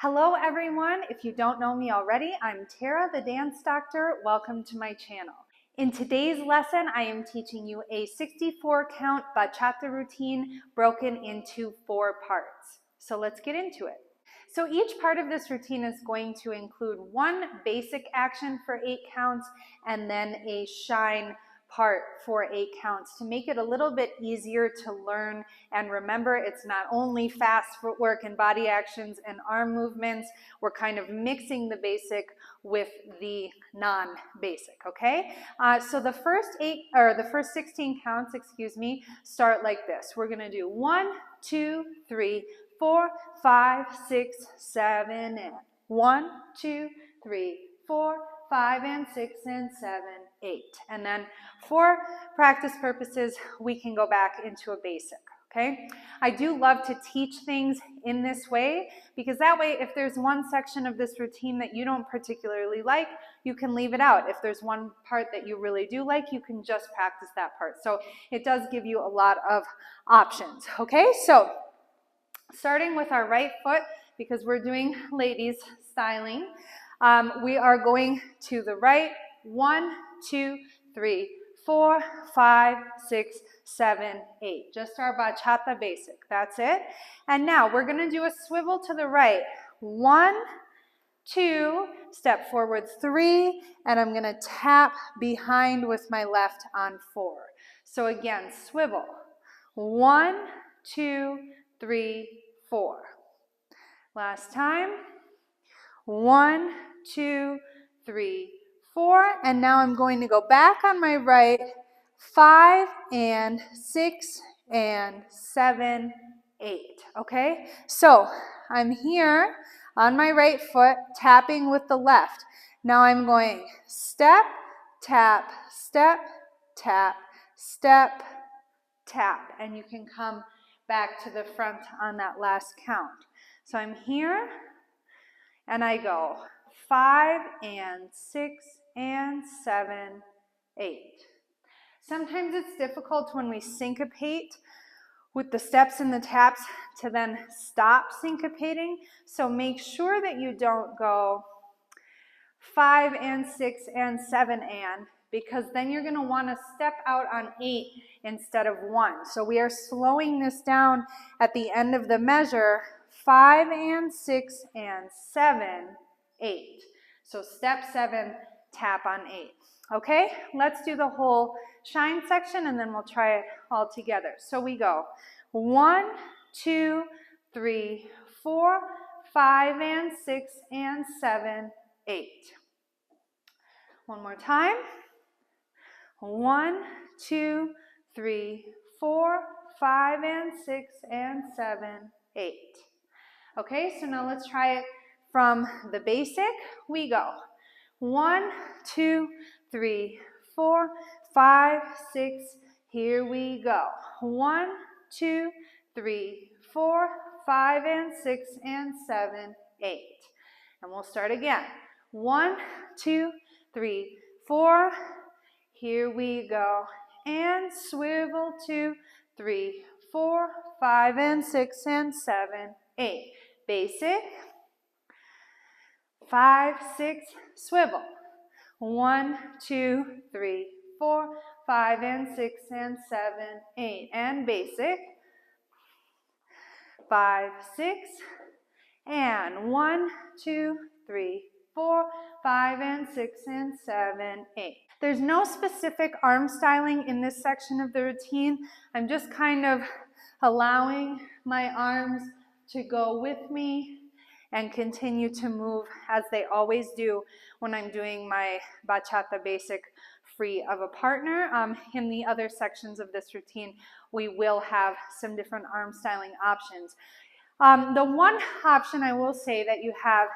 Hello everyone, if you don't know me already, I'm Tara, the dance doctor. Welcome to my channel. In today's lesson, I am teaching you a 64 count bachata routine broken into 4 parts. So let's get into it. So each part of this routine is going to include one basic action for 8 counts and then a shine part for 8 counts to make it a little bit easier to learn and remember. It's not only fast footwork and body actions and arm movements. We're kind of mixing the basic with the non-basic, okay? So the first 16 counts, start like this. We're gonna do 1, 2, 3, 4, 5, 6, 7, and 1, 2, 3, 4, 5, and 6, and 7, 8. And then for practice purposes, we can go back into a basic, okay? I do love to teach things in this way because that way if there's one section of this routine that you don't particularly like, you can leave it out. If there's one part that you really do like, you can just practice that part. So it does give you a lot of options, okay? So starting with our right foot, because we're doing ladies styling, we are going to the right. 1, 2, 3, 4, 5, 6, 7, 8. Just our bachata basic. That's it. And now we're going to do a swivel to the right. 1, 2, step forward 3, and I'm going to tap behind with my left on 4. So again, swivel. 1, 2, 3, 4. Last time. 1, 2, 3, 4. And now I'm going to go back on my right. 5 and 6 and 7, 8. Okay? So I'm here on my right foot, tapping with the left. Now I'm going step, tap, step, tap, step, tap. And you can come back to the front on that last count. So I'm here, and I go 5 and 6 and 7, 8. Sometimes it's difficult when we syncopate with the steps and the taps to then stop syncopating. So make sure that you don't go 5 and 6 and 7 and, because then you're going to want to step out on 8 instead of 1. So we are slowing this down at the end of the measure. 5 and 6 and 7, 8. So step 7, tap on 8. Okay, let's do the whole shine section and then we'll try it all together. So we go 1, 2, 3, 4, 5 and 6 and 7, 8. One more time. 1, 2, 3, 4, 5 and 6 and 7, 8. Okay, so now let's try it from the basic. We go 1, 2, 3, 4, 5, 6. Here we go. 1, 2, 3, 4, 5 and 6 and 7, 8. And we'll start again. 1, 2, 3, 4. Here we go. And swivel 2, 3, 4, 5 and 6 and 7, 8. Basic. 5, 6, swivel. 1, 2, 3, 4, 5 and 6 and 7, 8. And basic. 5, 6, and 1, 2, 3, 4, 5 and 6 and 7, 8. There's no specific arm styling in this section of the routine. I'm just kind of allowing my arms to go with me and continue to move as they always do when I'm doing my bachata basic free of a partner. In the other sections of this routine, we will have some different arm styling options. The one option I will say that you have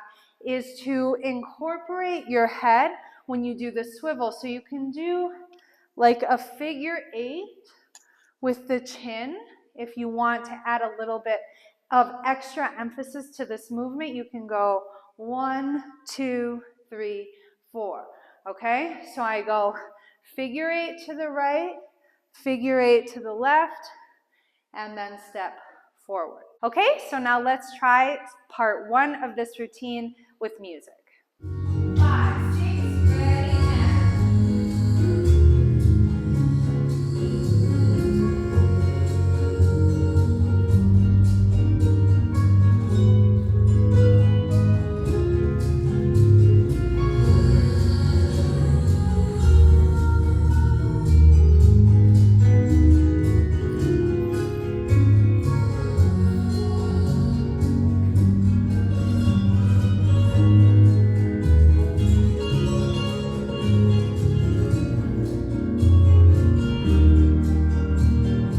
is to incorporate your head when you do the swivel. So you can do like a figure 8 with the chin. If you want to add a little bit of extra emphasis to this movement, you can go 1, 2, 3, 4. Okay, so I go figure 8 to the right, figure 8 to the left, and then step forward. Okay, so now let's try part 1 of this routine with music. 5, 6, ready, now.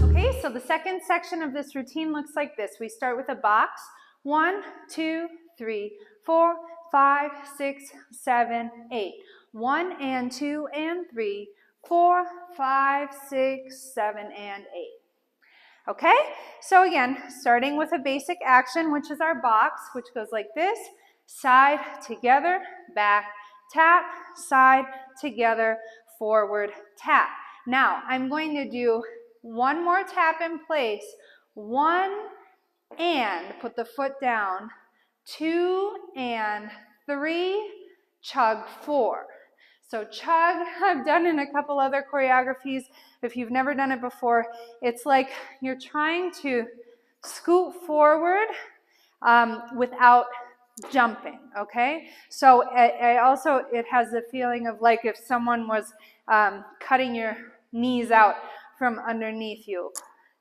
Okay, so the second section of this routine looks like this. We start with a box. 1, 2, 3, 4, 5, 6, 7, 8. 1 and 2 and 3, 4, 5, 6, 7, and 8. Okay, so again, starting with a basic action, which is our box, which goes like this: side, together, back, tap, side, together, forward, tap. Now, I'm going to do one more tap in place. 1 and put the foot down. 2 and 3, chug 4. So chug, I've done in a couple other choreographies. If you've never done it before, it's like you're trying to scoot forward without jumping, okay? So it has the feeling of like if someone was cutting your knees out from underneath you.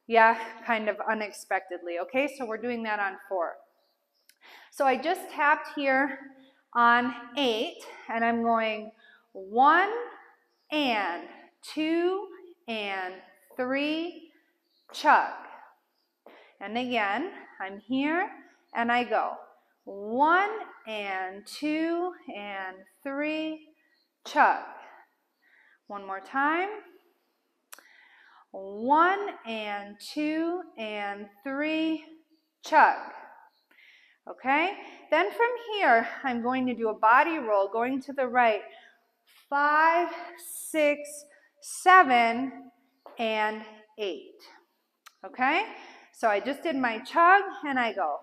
Yeah, kind of unexpectedly, okay? So we're doing that on 4. So I just tapped here on 8, and I'm going 1 and 2 and 3, chug. And again, I'm here and I go 1 and 2 and 3, chug. One more time. 1 and 2 and 3, chug. Okay, then from here, I'm going to do a body roll going to the right. 5, 6, 7, and 8. Okay, so I just did my chug and I go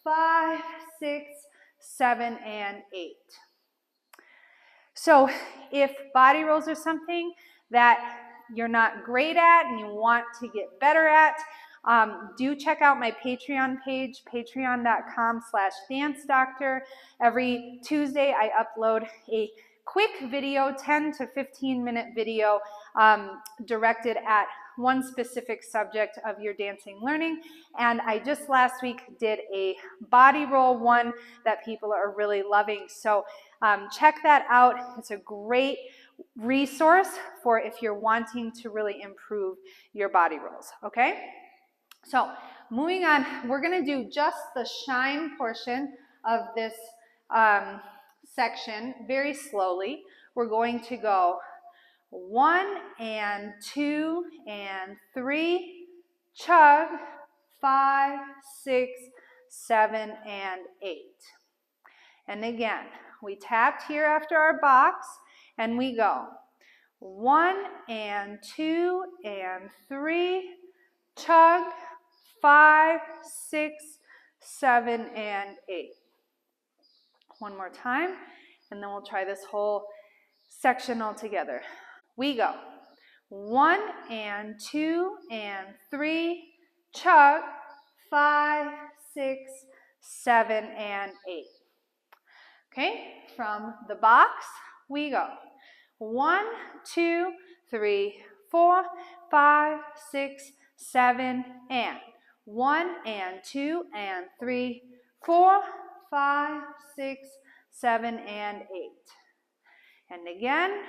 5, 6, 7, and 8. So if body rolls are something that you're not great at and you want to get better at, do check out my Patreon page, patreon.com/dancedoctor. Every Tuesday I upload a quick video, 10 to 15 minute video directed at one specific subject of your dancing learning. And I just last week did a body roll one that people are really loving. So check that out. It's a great resource for if you're wanting to really improve your body rolls, okay? So moving on, we're going to do just the shine portion of this section very slowly. We're going to go 1 and 2 and 3, chug, 5, 6, 7, and 8. And again, we tapped here after our box, and we go 1 and 2 and 3, chug, 5, 6, 7, and 8. One more time, and then we'll try this whole section all together. We go 1 and 2 and 3, chug, 5, 6, 7, and 8. Okay, from the box, we go 1, 2, 3, 4, 5, 6, 7, and 1 and 2 and 3, 4, 5, 6, 7, and 8. And again,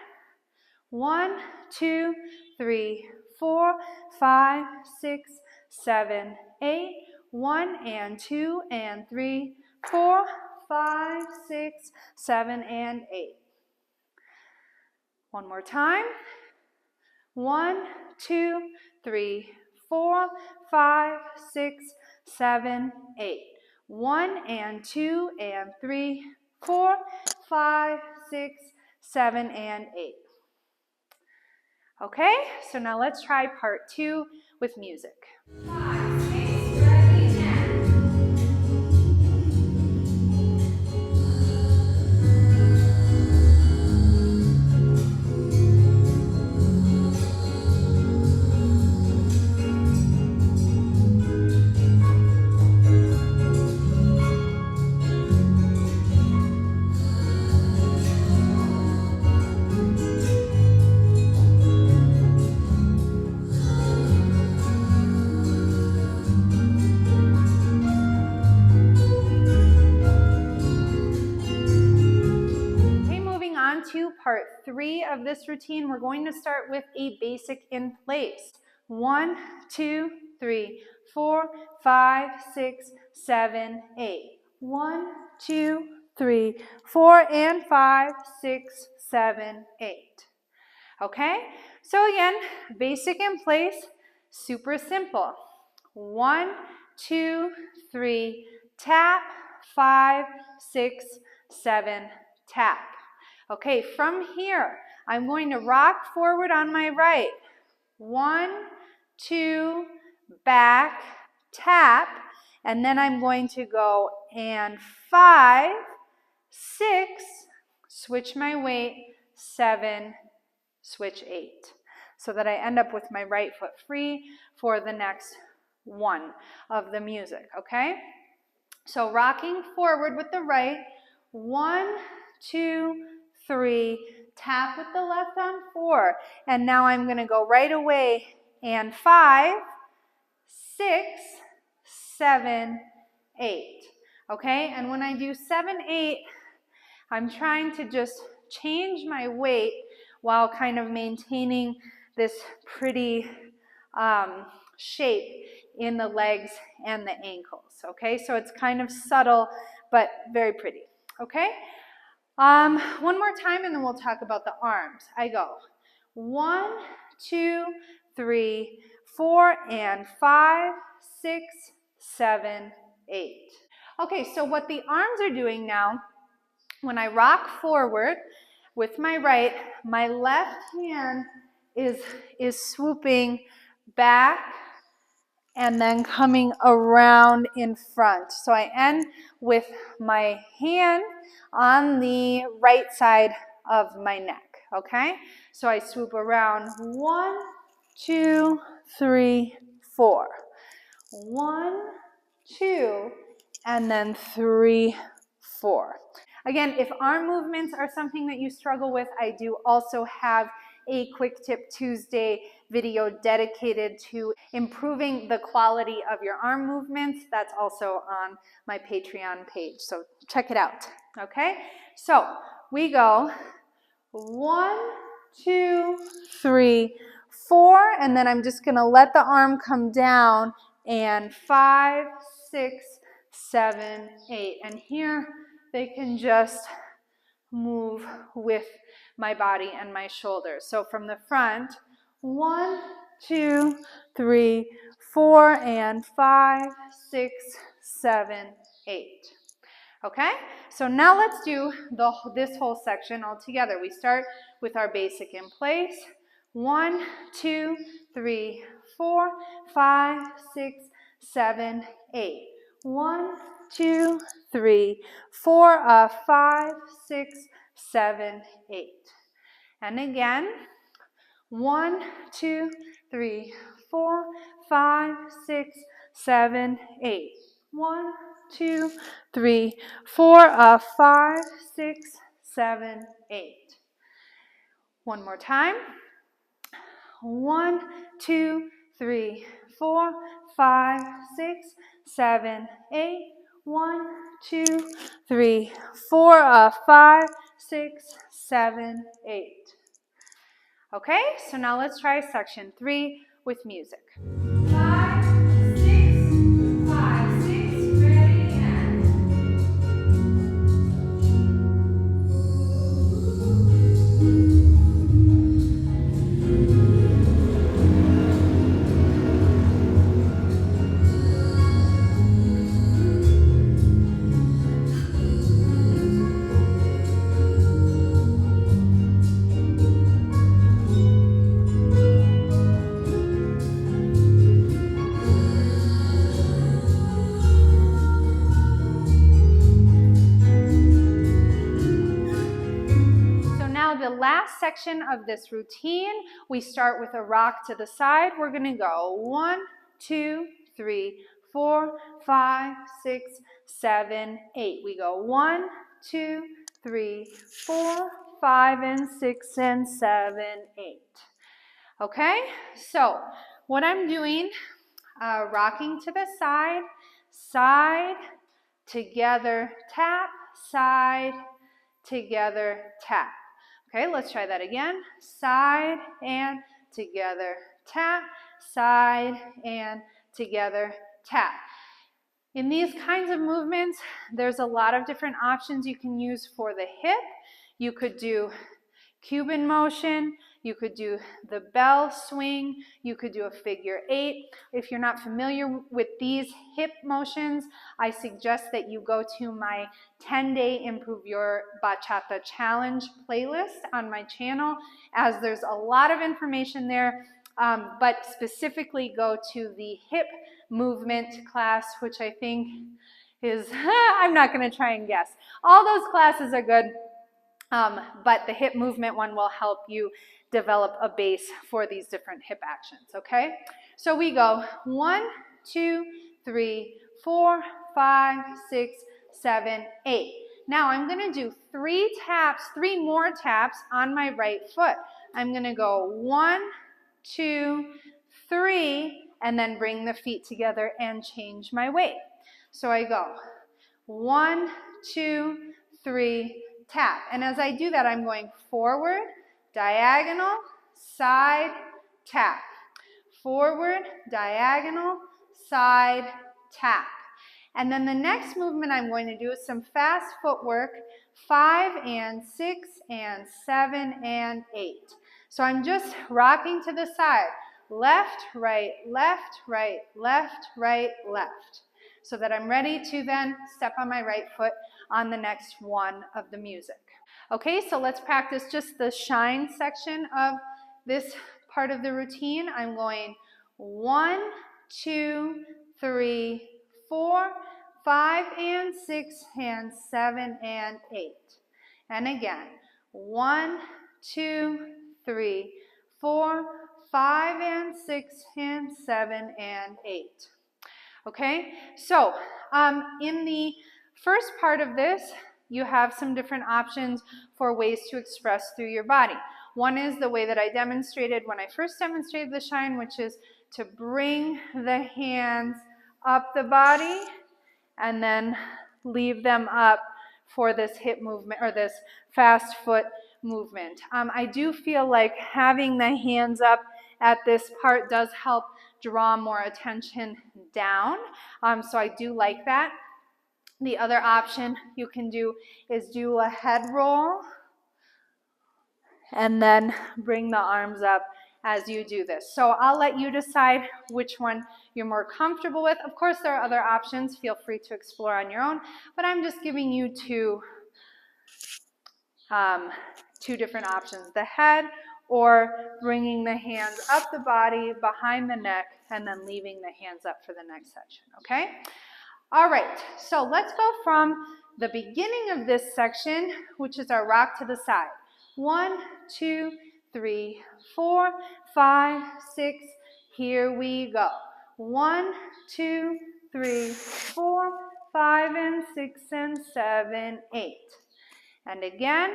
1, 2, 3, 4, 5, 6, 7, 8. 1 and 2 and 3, 4, 5, 6, 7, and 8. One more time. 1, 2, 3, 4, 5, 6, 7, 8. 1 and 2 and 3, 4, 5, 6, 7, and 8. Okay, so now let's try part 2 with music. 5, 6, ready, now. 2, part 3 of this routine, we're going to start with a basic in place. 1, 2, 3, 4, 5, 6, 7, 8. 1, 2, 3, 4, and 5, 6, 7, 8. Okay, so again, basic in place, super simple. 1, 2, 3, tap, 5, 6, 7, tap. Okay, from here, I'm going to rock forward on my right. 1, 2, back, tap, and then I'm going to go and 5, 6, switch my weight, 7, switch 8, so that I end up with my right foot free for the next one of the music, okay? So rocking forward with the right, 1, 2, 3, tap with the left on 4, and now I'm going to go right away and 5, 6, 7, 8, okay? And when I do 7, 8, I'm trying to just change my weight while kind of maintaining this pretty shape in the legs and the ankles, okay? So it's kind of subtle, but very pretty, okay? One more time, and then we'll talk about the arms. I go 1, 2, 3, 4, and 5, 6, 7, 8. Okay, so what the arms are doing now, when I rock forward with my right, my left hand is swooping back and then coming around in front. So I end with my hand on the right side of my neck, okay? So I swoop around 1, 2, 3, 4. 1, 2, and then 3, 4. Again, if arm movements are something that you struggle with, I do also have a Quick Tip Tuesday video dedicated to improving the quality of your arm movements. That's also on my Patreon page, so check it out, okay? So we go 1, 2, 3, 4, and then I'm just gonna let the arm come down, and 5, 6, 7, 8. And here they can just move with my body and my shoulders. So from the front, 1, 2, 3, 4, and 5, 6, 7, 8. Okay, so now let's do this whole section all together. We start with our basic in place. 1, 2, 3, 4, 5, 6, 7, 8. 1, 2, 3, 4, 5, 6, 7, 8. And again, 1, 2, 3, 4, 5, 6, 7, 8. 1, 2, 3, 4, 5, 6, 7, 8. One more time. 1, 2, 3, 4, 5, 6, 7, 8. 1, 2, 3, 4, 5, 6, 7, 8. Okay, so now let's try section 3 with music. 5, 6, 5, 6, ready, and The last section of this routine, we start with a rock to the side. We're going to go 1, 2, 3, 4, 5, 6, 7, 8. We go 1, 2, 3, 4, 5, and 6, and 7, 8. Okay, so what I'm doing, rocking to the side, side, together, tap, side, together, tap. Okay, let's try that again. Side and together, tap, side and together, tap. In these kinds of movements, there's a lot of different options you can use for the hip. You could do Cuban motion, you could do the bell swing, you could do a figure 8. If you're not familiar with these hip motions, I suggest that you go to my 10-day Improve Your Bachata Challenge playlist on my channel, as there's a lot of information there, but specifically go to the hip movement class, which I think is, I'm not going to try and guess. All those classes are good. But the hip movement one will help you develop a base for these different hip actions, okay? So we go 1, 2, 3, 4, 5, 6, 7, 8. Now I'm going to do 3 more taps on my right foot. I'm going to go 1, 2, 3, and then bring the feet together and change my weight. So I go 1, 2, 3, tap. And as I do that, I'm going forward, diagonal, side, tap. Forward, diagonal, side, tap. And then the next movement I'm going to do is some fast footwork, 5 and 6 and 7 and 8. So I'm just rocking to the side, left, right, left, right, left, right, left, so that I'm ready to then step on my right foot on the next one of the music. Okay, so let's practice just the shine section of this part of the routine. I'm going 1, 2, 3, 4, 5 and 6 and 7 and 8. And again, 1, 2, 3, 4, 5 and 6 and 7 and 8. Okay, so in the first part of this, you have some different options for ways to express through your body. One is the way that I demonstrated when I first demonstrated the shine, which is to bring the hands up the body and then leave them up for this hip movement or this fast foot movement. I do feel like having the hands up at this part does help draw more attention down, so I do like that. The other option you can do is do a head roll and then bring the arms up as you do this. So I'll let you decide which one you're more comfortable with. Of course, there are other options. Feel free to explore on your own, but I'm just giving you two different options, the head or bringing the hands up the body, behind the neck, and then leaving the hands up for the next section, okay? All right, so let's go from the beginning of this section, which is our rock to the side. 1, 2, 3, 4, 5, 6, here we go. 1, 2, 3, 4, 5, and 6, and 7, 8. And again,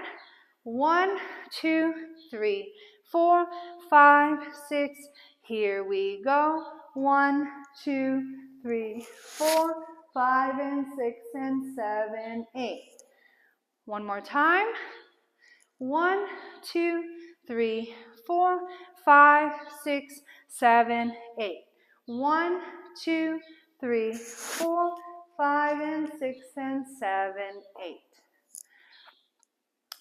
1, 2, 3, 4, 5, 6, here we go. 1, 2, 3, 4, 5, and 6, and 7, 8. One more time. 1, 2, 3, 4, 5, 6, 7, 8. 1, 2, 3, 4, 5, and 6, and 7, 8.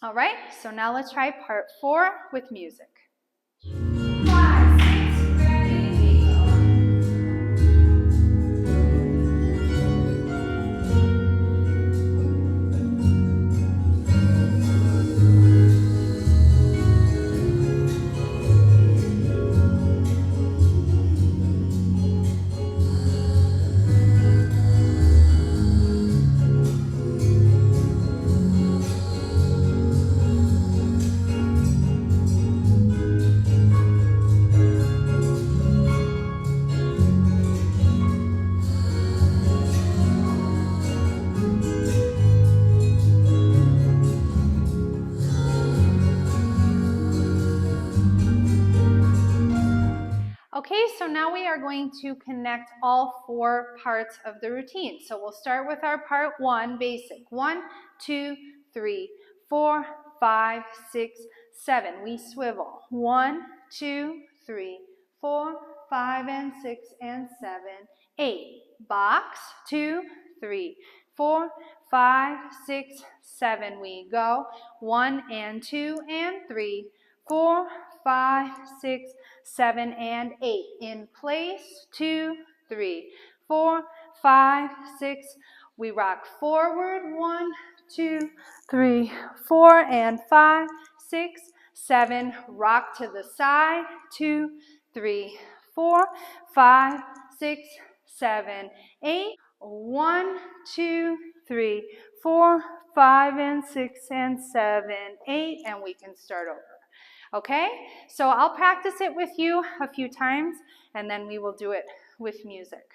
All right, so now let's try part 4 with music. 5, 6, ready, go. Okay, so now we are going to connect all 4 parts of the routine. So we'll start with our part 1, basic. 1, 2, 3, 4, 5, 6, 7. We swivel. 1, 2, 3, 4, 5, and 6, and 7, 8. Box. 2, 3, 4, 5, 6, 7. We go. 1 and 2 and 3, 4, 5, 6, 7, and 8. In place. 2, 3, 4, 5, 6. We rock forward. 1, 2, 3, 4, and 5, 6, 7. Rock to the side. 2, 3, 4, 5, 6, 7, 8. 1, 2, 3, 4, 5, and 6, and 7, 8. And we can start over. Okay? So I'll practice it with you a few times, and then we will do it with music.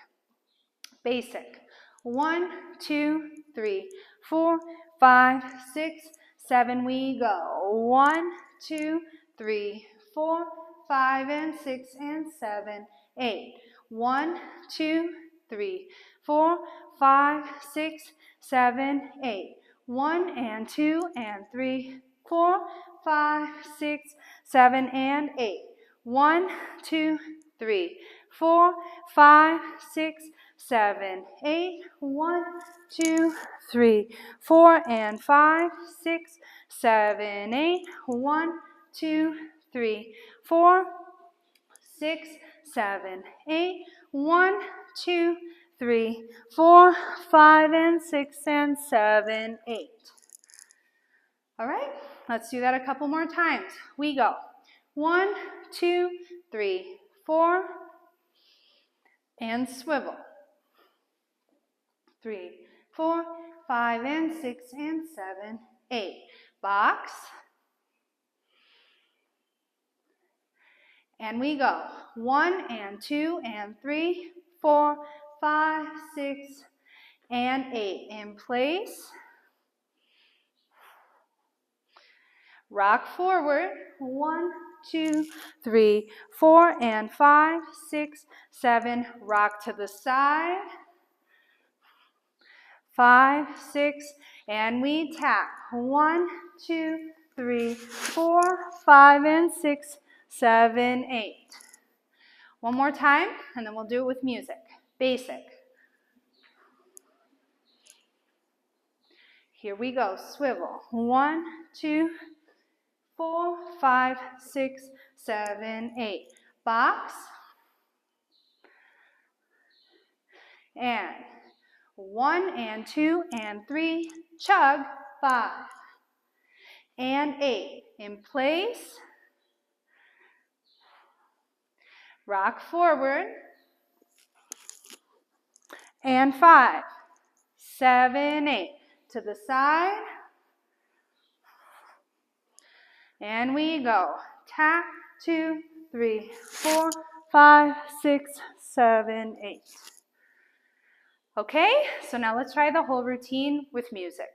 Basic. 1, 2, 3, 4, 5, 6, 7. We go. 1, 2, 3, 4, 5, and 6, and 7, 8. 1, 2, 3, 4, 5, 6, 7, 8. 1 and 2 and 3, 4, 5, 6, 7, and 8. 1, 2, 3, 4, 5, 6, 7, 8. 1, 2, 3, 4, and 5, 6, 7, 8. 1, 2, 3, 4, 6, 7, 8. 1, 2, 3, 4, 5, and 6, and 7, 8. All right, let's do that a couple more times. We go. 1, 2, 3, 4, and swivel. 3, 4, 5, and 6, and 7, 8. Box. And we go. 1 and 2 and 3, 4, 5, 6, and 8. In place. Rock forward. 1, 2, 3, 4, and 5, 6, 7. Rock to the side. 5, 6, and we tap. 1, 2, 3, 4, 5, and 6, 7, 8. One more time, and then we'll do it with music. Basic. Here we go. Swivel. 1, 2, 4, 5, 6, 7, 8. Box. And 1 and 2 and 3. Chug. 5 and 8. In place. Rock forward. And 5, 7, 8. To the side. And we go. Tap. 2, 3, 4, 5, 6, 7, 8. Okay, so now let's try the whole routine with music.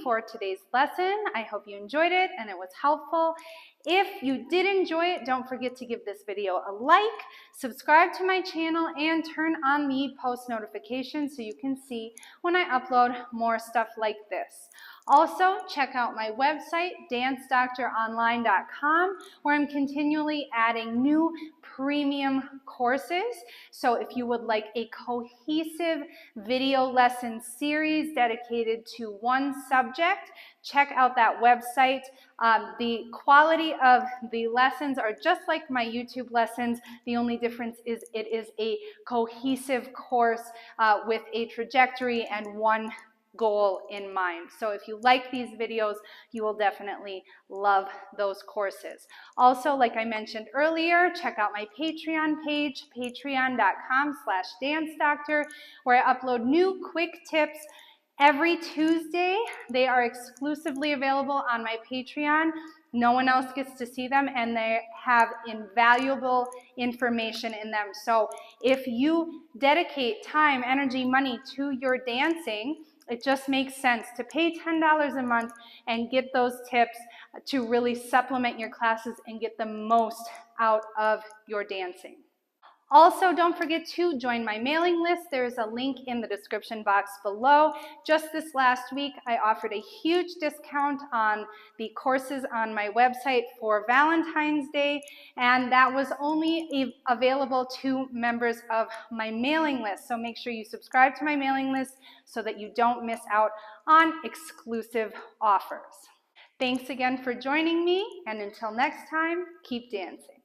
for today's lesson. I hope you enjoyed it and it was helpful. If you did enjoy it, don't forget to give this video a like, subscribe to my channel, and turn on the post notifications so you can see when I upload more stuff like this. Also, check out my website, dancedoctoronline.com, where I'm continually adding new premium courses. So if you would like a cohesive video lesson series dedicated to one subject, check out that website. The quality of the lessons are just like my YouTube lessons. The only difference is it is a cohesive course with a trajectory and one goal in mind. So if you like these videos, you will definitely love those courses. Also, like I mentioned earlier, check out my Patreon page, patreon.com/dancedoctor, where I upload new quick tips every Tuesday. They are exclusively available on my Patreon. No one else gets to see them, and they have invaluable information in them. So if you dedicate time, energy, money to your dancing, it just makes sense to pay $10 a month and get those tips to really supplement your classes and get the most out of your dancing. Also, don't forget to join my mailing list. There's a link in the description box below. Just this last week, I offered a huge discount on the courses on my website for Valentine's Day, and that was only available to members of my mailing list. So make sure you subscribe to my mailing list so that you don't miss out on exclusive offers. Thanks again for joining me, and until next time, keep dancing.